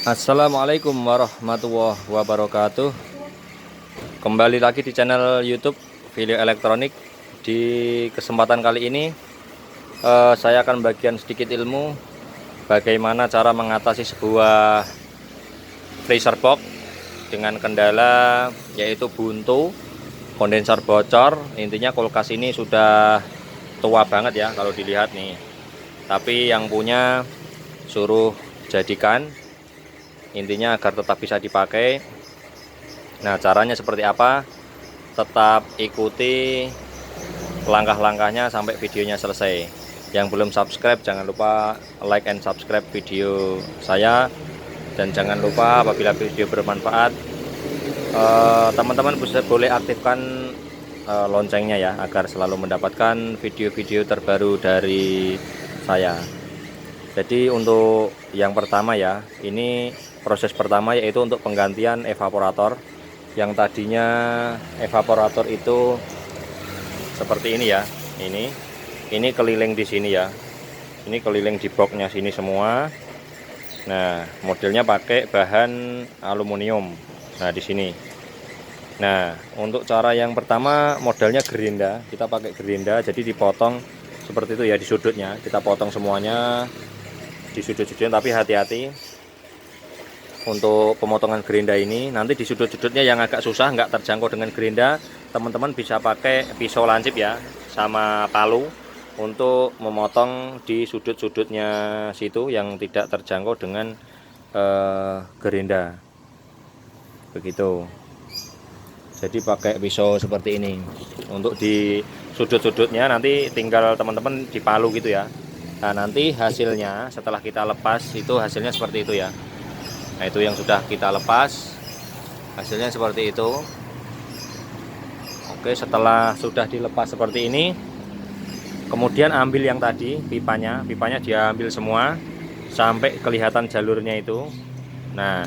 Assalamualaikum warahmatullahi wabarakatuh. Kembali lagi di channel YouTube Video Elektronik. Di kesempatan kali ini saya akan bagikan sedikit ilmu bagaimana cara mengatasi sebuah freezer box dengan kendala yaitu buntu, kondensor bocor. Intinya kulkas ini sudah tua banget ya kalau dilihat nih. Tapi yang punya suruh jadikan, intinya agar tetap bisa dipakai. Nah, caranya seperti apa? Tetap ikuti langkah-langkahnya sampai videonya selesai. Yang belum subscribe jangan lupa like and subscribe video saya, dan jangan lupa apabila video bermanfaat teman-teman boleh aktifkan loncengnya ya, agar selalu mendapatkan video-video terbaru dari saya. Jadi untuk yang pertama ya, ini proses pertama yaitu untuk penggantian evaporator. Yang tadinya evaporator itu seperti ini ya. Ini keliling di sini ya. Ini keliling di boxnya sini semua. Nah, modelnya pakai bahan aluminium. Nah, di sini. Nah, untuk cara yang pertama modelnya gerinda. Kita pakai gerinda, jadi dipotong seperti itu ya di sudutnya. Kita potong semuanya di sudut-sudutnya, tapi hati-hati untuk pemotongan gerinda ini. Nanti di sudut-sudutnya yang agak susah, nggak terjangkau dengan gerinda, teman-teman bisa pakai pisau lancip ya, sama palu untuk memotong di sudut-sudutnya situ yang tidak terjangkau dengan gerinda. Begitu. Jadi pakai pisau seperti ini. Untuk di sudut-sudutnya nanti tinggal teman-teman dipalu gitu ya. Nah, nanti hasilnya setelah kita lepas itu hasilnya seperti itu ya. Nah, itu yang sudah kita lepas, hasilnya seperti itu. Oke, setelah sudah dilepas seperti ini, kemudian ambil yang tadi pipanya diambil semua sampai kelihatan jalurnya itu. Nah,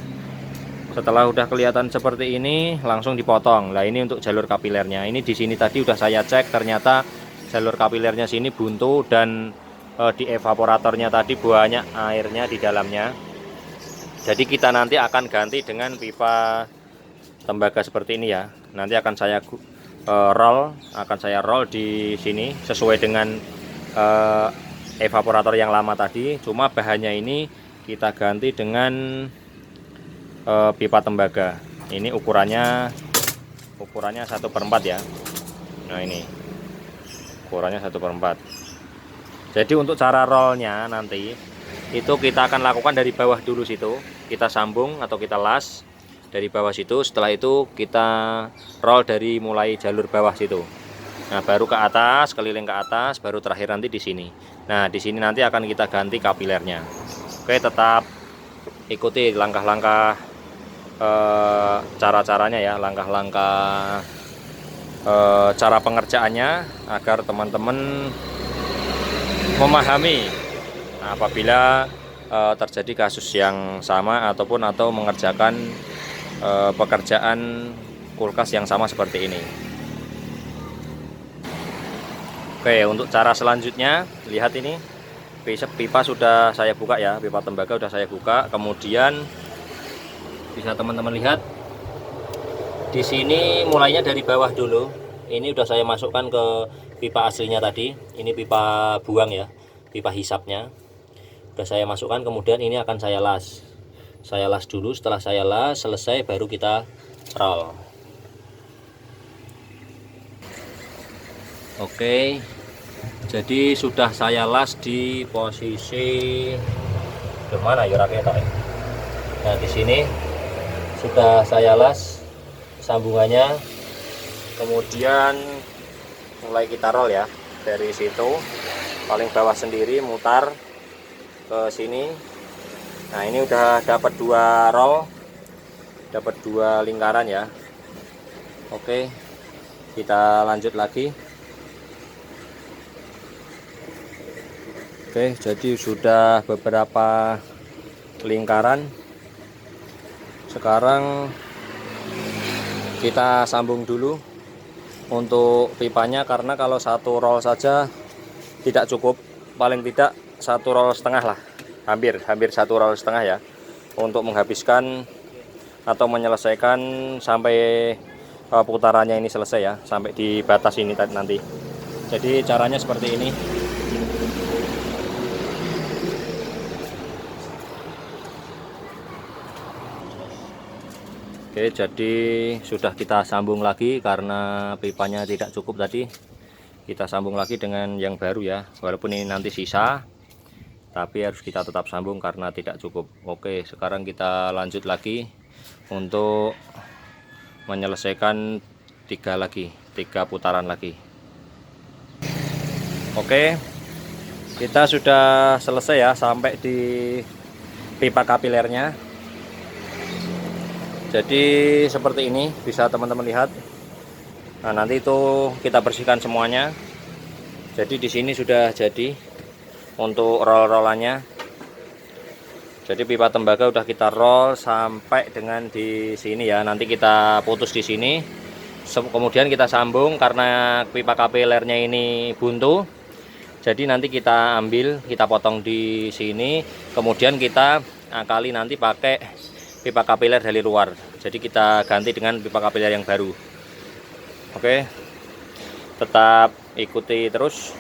setelah udah kelihatan seperti ini langsung dipotong. Nah, ini untuk jalur kapilernya. Ini di sini tadi udah saya cek, ternyata jalur kapilernya sini buntu, dan di evaporatornya tadi banyak airnya di dalamnya. Jadi kita nanti akan ganti dengan pipa tembaga seperti ini ya. Nanti akan saya roll di sini sesuai dengan evaporator yang lama tadi. Cuma bahannya ini kita ganti dengan pipa tembaga. Ini ukurannya 1/4 ya. Nah, ini ukurannya 1/4. Jadi untuk cara rollnya nanti itu kita akan lakukan dari bawah dulu situ. Kita sambung atau kita las dari bawah situ. Setelah itu kita roll dari mulai jalur bawah situ. Nah, baru ke atas, keliling ke atas, baru terakhir nanti di sini. Nah, di sini nanti akan kita ganti kapilernya. Oke, tetap ikuti langkah-langkah cara-caranya ya, langkah-langkah cara pengerjaannya agar teman-teman memahami apabila terjadi kasus yang sama atau mengerjakan pekerjaan kulkas yang sama seperti ini. Oke, untuk cara selanjutnya, lihat ini pipa sudah saya buka ya, pipa tembaga sudah saya buka. Kemudian bisa teman-teman lihat di sini mulainya dari bawah dulu. Ini udah saya masukkan ke pipa aslinya tadi. Ini pipa buang ya, pipa hisapnya udah saya masukkan. Kemudian ini akan saya las dulu. Setelah saya las selesai baru kita roll. Oke, jadi sudah saya las di posisi gimana ya rakyat. Nah, di sini sudah saya las sambungannya. Kemudian mulai kita roll ya, dari situ paling bawah sendiri mutar ke sini. Nah, ini udah dapat 2 roll, dapat 2 lingkaran ya. Oke, kita lanjut lagi. Oke, jadi sudah beberapa lingkaran. Sekarang kita sambung dulu untuk pipanya, karena kalau 1 roll saja tidak cukup, paling tidak 1,5 roll lah, hampir 1,5 roll ya. untuk menghabiskan atau menyelesaikan sampai putarannya ini selesai ya, sampai di batas ini nanti. Jadi caranya seperti ini. Oke, jadi sudah kita sambung lagi karena pipanya tidak cukup tadi. Kita sambung lagi dengan yang baru ya, walaupun ini nanti sisa, tapi harus kita tetap sambung karena tidak cukup. Oke, sekarang kita lanjut lagi untuk menyelesaikan tiga putaran lagi. Oke, kita sudah selesai ya, sampai di pipa kapilernya. Jadi seperti ini, bisa teman-teman lihat. Nah, nanti itu kita bersihkan semuanya. Jadi di sini sudah jadi untuk roll-rollannya. Jadi pipa tembaga udah kita roll sampai dengan di sini ya. Nanti kita putus di sini. Kemudian kita sambung karena pipa kapilernya ini buntu. Jadi nanti kita ambil, kita potong di sini. Kemudian kita akali nanti pakai pipa kapiler dari luar. Jadi kita ganti dengan pipa kapiler yang baru. Oke, tetap ikuti terus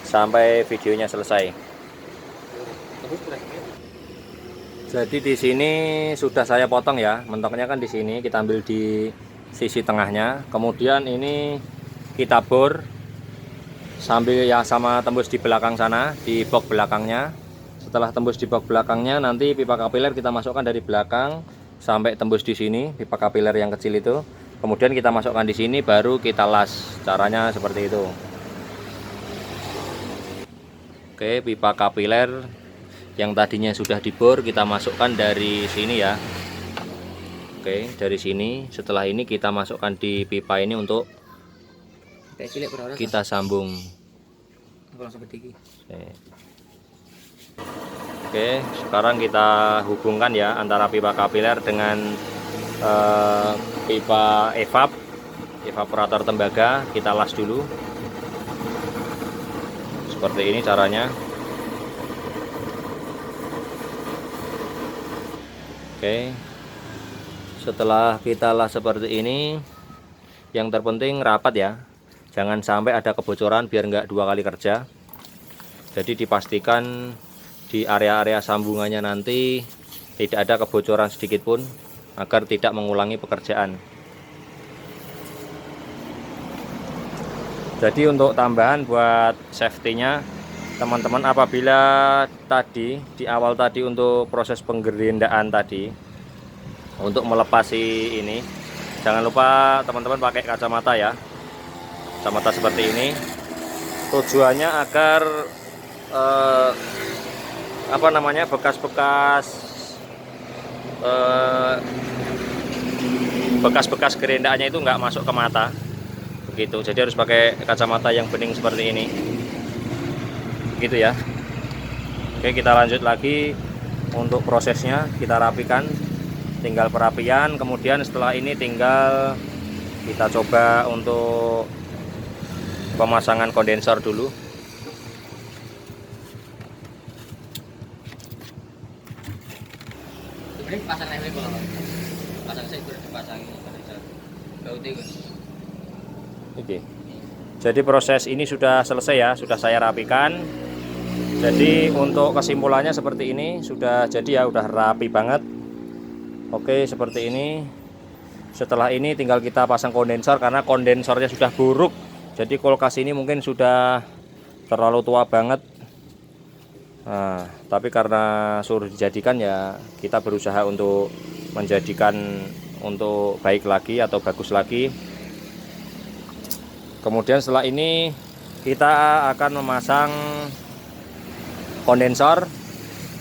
sampai videonya selesai. Jadi di sini sudah saya potong ya, mentoknya kan di sini, kita ambil di sisi tengahnya. Kemudian ini kita bor sambil ya sama tembus di belakang sana, di box belakangnya. Setelah tembus di box belakangnya, nanti pipa kapiler kita masukkan dari belakang sampai tembus di sini, pipa kapiler yang kecil itu. Kemudian kita masukkan di sini, baru kita las. Caranya seperti itu. Oke, pipa kapiler yang tadinya sudah dibor kita masukkan dari sini ya. Oke, dari sini. Setelah ini kita masukkan di pipa ini untuk kita sambung. Oke, sekarang kita hubungkan ya antara pipa kapiler dengan pipa evaporator tembaga. Kita las dulu. Seperti ini caranya. Oke, setelah kita las seperti ini, yang terpenting rapat ya, jangan sampai ada kebocoran biar nggak dua kali kerja. Jadi dipastikan di area-area sambungannya nanti tidak ada kebocoran sedikit pun, agar tidak mengulangi pekerjaan. Jadi untuk tambahan buat safety-nya, teman-teman, apabila tadi di awal tadi untuk proses penggerindaan tadi, untuk melepas ini, jangan lupa teman-teman pakai kacamata ya, kacamata seperti ini. Tujuannya agar bekas-bekas gerindaannya itu nggak masuk ke mata begitu. Jadi harus pakai kacamata yang bening seperti ini gitu ya. Oke, kita lanjut lagi untuk prosesnya. Kita rapikan, tinggal perapian. Kemudian setelah ini tinggal kita coba untuk pemasangan kondensor dulu. Oke. Jadi proses ini sudah selesai ya, sudah saya rapikan. Jadi untuk kesimpulannya seperti ini, sudah jadi ya, udah rapi banget. Oke, seperti ini. Setelah ini tinggal kita pasang kondensor karena kondensornya sudah buruk. Jadi kulkas ini mungkin sudah terlalu tua banget. Nah, tapi karena suruh dijadikan ya, kita berusaha untuk menjadikan untuk baik lagi atau bagus lagi. Kemudian setelah ini kita akan memasang kondensor.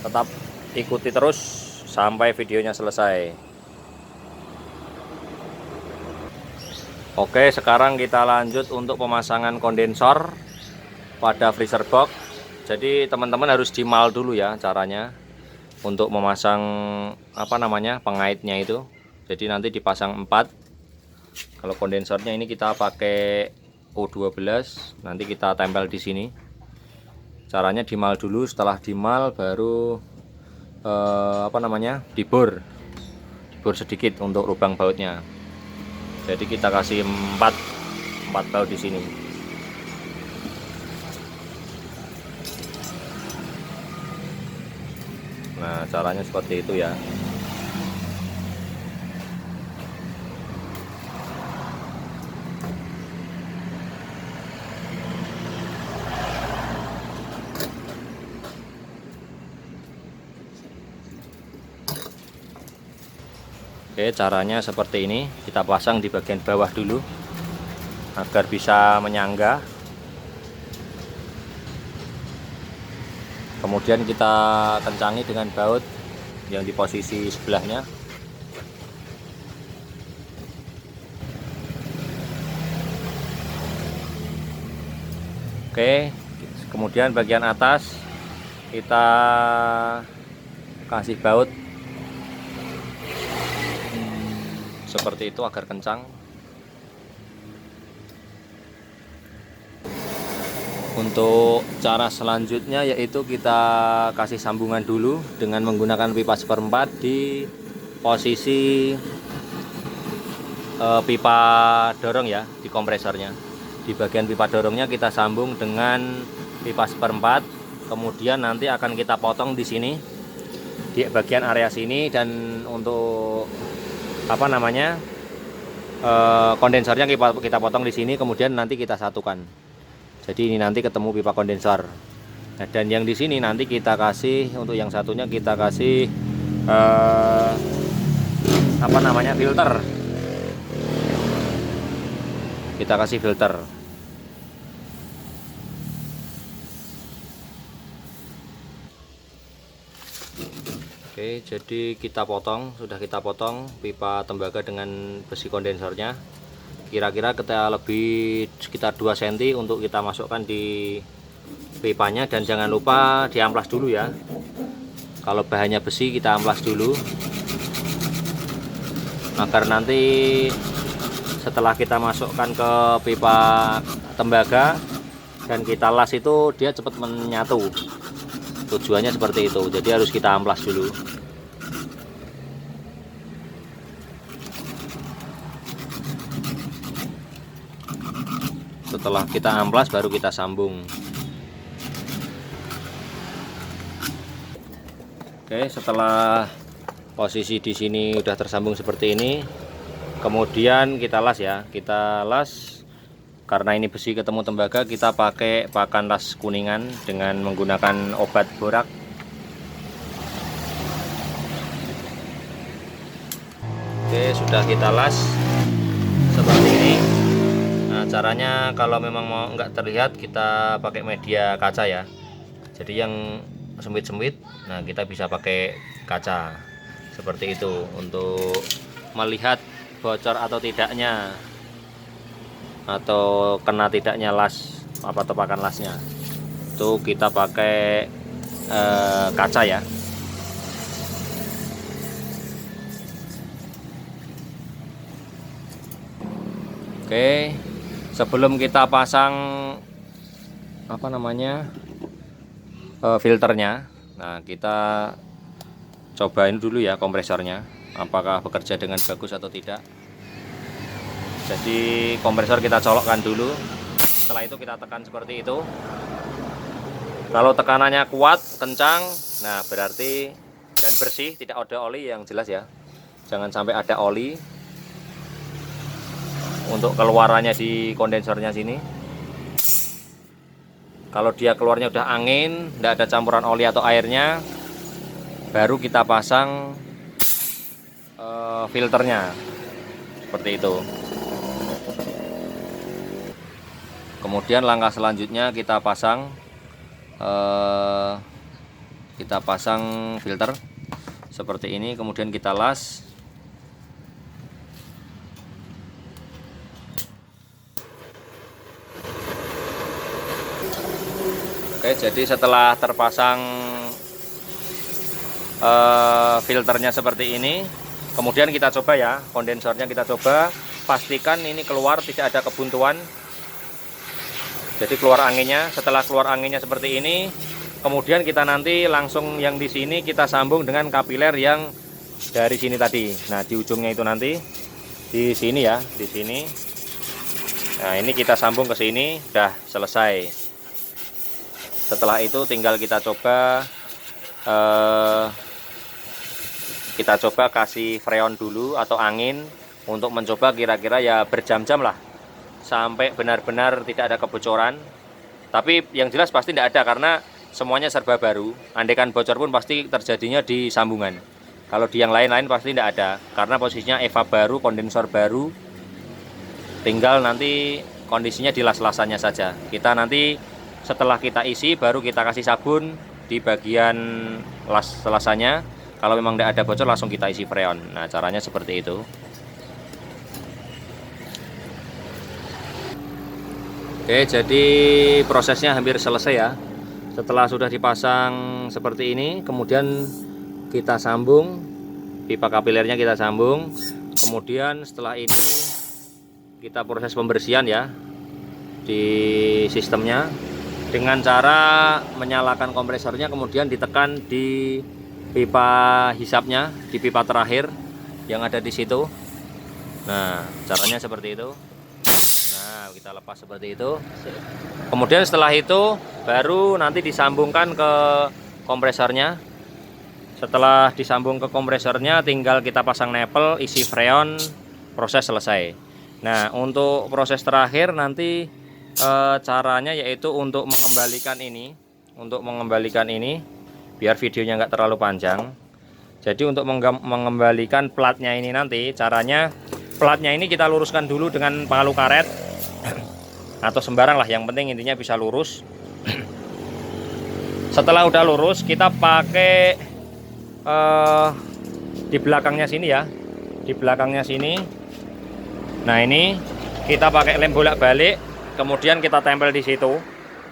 Tetap ikuti terus sampai videonya selesai. Oke, sekarang kita lanjut untuk pemasangan kondensor pada freezer box. Jadi teman-teman harus dimal dulu ya caranya untuk memasang pengaitnya itu. Jadi nanti dipasang 4. Kalau kondensornya ini kita pakai O12, nanti kita tempel di sini. Caranya dimal dulu, setelah dimal baru dibor sedikit untuk lubang bautnya. Jadi kita kasih 4 baut di sini. Nah, caranya seperti itu ya. Oke, caranya seperti ini. Kita pasang di bagian bawah dulu agar bisa menyangga. Kemudian kita kencangi dengan baut yang di posisi sebelahnya. Oke, kemudian bagian atas kita kasih baut seperti itu agar kencang. Untuk cara selanjutnya yaitu kita kasih sambungan dulu dengan menggunakan pipa 1/4 di posisi pipa dorong ya, di kompresornya. Di bagian pipa dorongnya kita sambung dengan pipa 1/4. Kemudian nanti akan kita potong di sini di bagian area sini, dan untuk kondensernya kita potong di sini, kemudian nanti kita satukan. Jadi ini nanti ketemu pipa kondensor. Nah, dan yang di sini nanti kita kasih, untuk yang satunya kita kasih filter. Kita kasih filter. Oke, jadi sudah kita potong pipa tembaga dengan besi kondensornya. Kira-kira kita lebih sekitar 2 cm untuk kita masukkan di pipanya, dan jangan lupa diamplas dulu ya. Kalau bahannya besi kita amplas dulu agar nanti setelah kita masukkan ke pipa tembaga dan kita las itu dia cepat menyatu. Tujuannya seperti itu, jadi harus kita amplas dulu. Setelah kita amplas baru kita sambung. Oke, setelah posisi di sini udah tersambung seperti ini, kemudian kita las ya. Kita las, karena ini besi ketemu tembaga, kita pakai pakan las kuningan dengan menggunakan obat borak. Oke, sudah kita las seperti ini. Nah, caranya kalau memang mau nggak terlihat, kita pakai media kaca ya. Jadi yang sempit-sempit, nah kita bisa pakai kaca seperti itu untuk melihat bocor atau tidaknya, atau kena tidaknya las tepakan lasnya. Itu kita pakai kaca ya. Oke, sebelum kita pasang filternya, nah kita cobain dulu ya kompresornya, apakah bekerja dengan bagus atau tidak. Jadi kompresor kita colokkan dulu, setelah itu kita tekan seperti itu. Kalau tekanannya kuat, kencang, nah berarti dan bersih, tidak ada oli yang jelas ya. Jangan sampai ada oli untuk keluarannya di kondensornya sini. Kalau dia keluarnya udah angin, tidak ada campuran oli atau airnya, baru kita pasang filternya seperti itu. Kemudian langkah selanjutnya kita pasang filter seperti ini, kemudian kita las. Oke, jadi setelah terpasang filternya seperti ini, kemudian kita coba ya, kondensornya kita coba, pastikan ini keluar tidak ada kebuntuan. Jadi keluar anginnya, setelah keluar anginnya seperti ini, Kemudian kita nanti langsung yang di sini kita sambung dengan kapiler yang dari sini tadi. Nah, di ujungnya itu nanti di sini ya, di sini. Nah, ini kita sambung ke sini, udah selesai. Setelah itu tinggal kita coba kasih freon dulu atau angin untuk mencoba kira-kira ya berjam-jam lah sampai benar-benar tidak ada kebocoran. Tapi yang jelas pasti tidak ada karena semuanya serba baru. Andaikan bocor pun pasti terjadinya di sambungan. Kalau di yang lain-lain pasti tidak ada karena posisinya EVA baru, kondensor baru. Tinggal nanti kondisinya di las-lasannya saja. Kita nanti setelah kita isi baru kita kasih sabun di bagian las-lasannya. Kalau memang tidak ada bocor langsung kita isi freon. Nah, caranya seperti itu. Oke, jadi prosesnya hampir selesai ya. Setelah sudah dipasang seperti ini, kemudian kita sambung pipa kapilernya, kita sambung. Kemudian setelah ini kita proses pembersihan ya di sistemnya dengan cara menyalakan kompresornya, kemudian ditekan di pipa hisapnya, di pipa terakhir yang ada di situ. Nah, caranya seperti itu. Nah, kita lepas seperti itu. Kemudian setelah itu baru nanti disambungkan ke kompresornya. Setelah disambung ke kompresornya tinggal kita pasang nepel, isi freon, proses selesai. Nah, untuk proses terakhir nanti caranya yaitu untuk mengembalikan ini, biar videonya nggak terlalu panjang. Jadi untuk mengembalikan platnya ini nanti caranya, platnya ini kita luruskan dulu dengan palu karet atau sembarang lah, yang penting intinya bisa lurus. Setelah udah lurus kita pakai di belakangnya sini ya, di belakangnya sini. Nah, ini kita pakai lem bolak-balik, kemudian kita tempel di situ,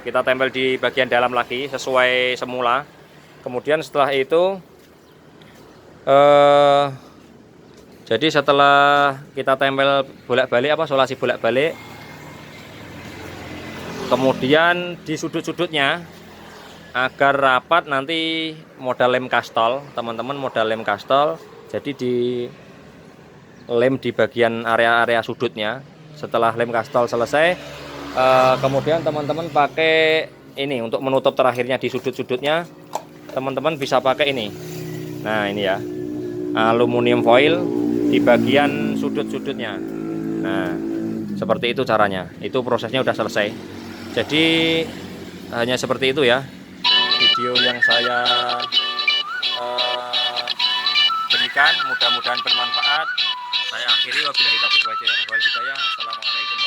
kita tempel di bagian dalam lagi sesuai semula. Kemudian setelah itu jadi setelah kita tempel bolak-balik solasi bolak-balik, kemudian di sudut-sudutnya agar rapat nanti modal lem kastol, teman-teman, modal lem kastol. Jadi di lem di bagian area-area sudutnya. Setelah lem kastol selesai, kemudian teman-teman pakai ini untuk menutup terakhirnya di sudut-sudutnya. Teman-teman bisa pakai ini. Nah, ini ya, aluminium foil di bagian sudut-sudutnya. Nah, seperti itu caranya. Itu prosesnya udah selesai. Jadi hanya seperti itu ya video yang saya berikan. Mudah-mudahan bermanfaat. Saya akhiri, wabillahi taufiq wal hidayah. Assalamualaikum.